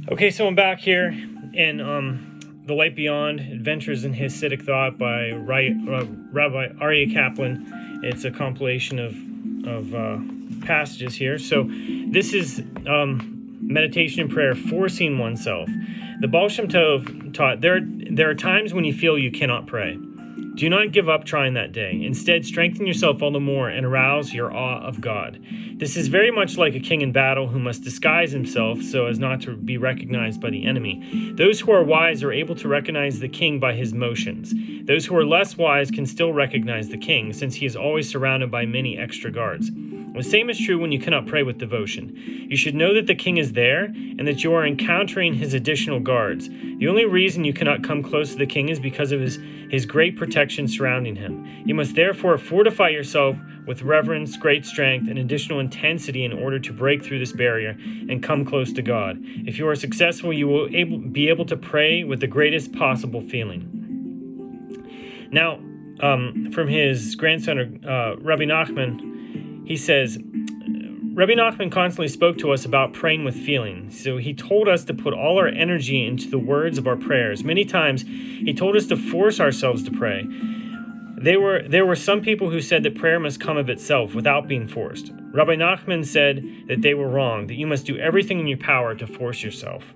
Okay, so I'm back here in The Light Beyond, Adventures in Hasidic Thought by Rabbi Aryeh Kaplan. It's a compilation of passages here. So this is meditation and prayer, forcing oneself. The Baal Shem taught, there are times when you feel you cannot pray. Do not give up trying that day. Instead, strengthen yourself all the more and arouse your awe of God. This is very much like a king in battle who must disguise himself so as not to be recognized by the enemy. Those who are wise are able to recognize the king by his motions. Those who are less wise can still recognize the king, since he is always surrounded by many extra guards. The same is true when you cannot pray with devotion. You should know that the king is there and that you are encountering his additional guards. The only reason you cannot come close to the king is because of his great protection surrounding him. You must therefore fortify yourself with reverence, great strength, and additional intensity in order to break through this barrier and come close to God. If you are successful, you will be able to pray with the greatest possible feeling. Now, from his grandson, Rabbi Nachman, he says, Rabbi Nachman constantly spoke to us about praying with feeling. So he told us to put all our energy into the words of our prayers. Many times, he told us to force ourselves to pray. There were some people who said that prayer must come of itself without being forced. Rabbi Nachman said that they were wrong, that you must do everything in your power to force yourself.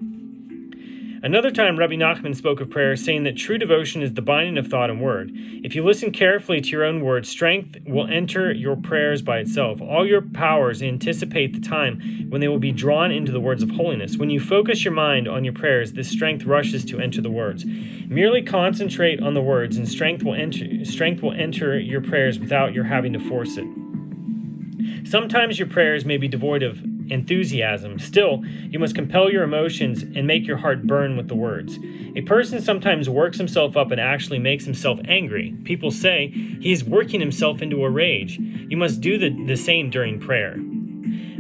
Another time, Rabbi Nachman spoke of prayer, saying that true devotion is the binding of thought and word. If you listen carefully to your own words, strength will enter your prayers by itself. All your powers anticipate the time when they will be drawn into the words of holiness. When you focus your mind on your prayers, this strength rushes to enter the words. Merely concentrate on the words, and strength will enter your prayers without your having to force it. Sometimes your prayers may be devoid of enthusiasm. Still, you must compel your emotions and make your heart burn with the words. A person sometimes works himself up and actually makes himself angry. People say he is working himself into a rage. You must do the same during prayer.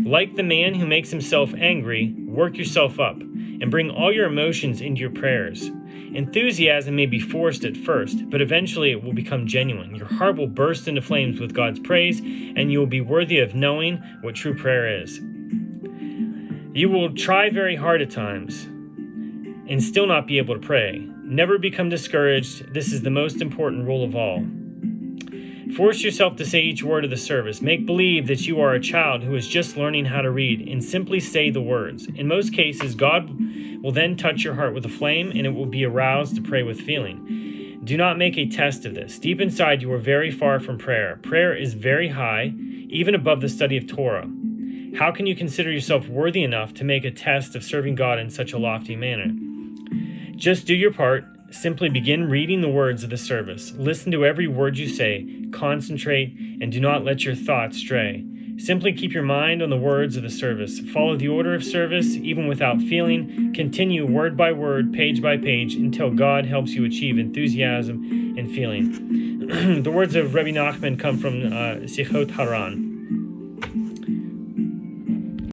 Like the man who makes himself angry, work yourself up and bring all your emotions into your prayers. Enthusiasm may be forced at first, but eventually it will become genuine. Your heart will burst into flames with God's praise, and you will be worthy of knowing what true prayer is. You will try very hard at times and still not be able to pray. Never become discouraged. This is the most important rule of all. Force yourself to say each word of the service. Make believe that you are a child who is just learning how to read, and simply say the words. In most cases, God will then touch your heart with a flame, and it will be aroused to pray with feeling. Do not make a test of this. Deep inside, you are very far from prayer. Prayer is very high, even above the study of Torah. How can you consider yourself worthy enough to make a test of serving God in such a lofty manner? Just do your part. Simply begin reading the words of the service. Listen to every word you say. Concentrate, and do not let your thoughts stray. Simply keep your mind on the words of the service. Follow the order of service, even without feeling. Continue word by word, page by page, until God helps you achieve enthusiasm and feeling. The words of Rabbi Nachman come from Sichot Haran.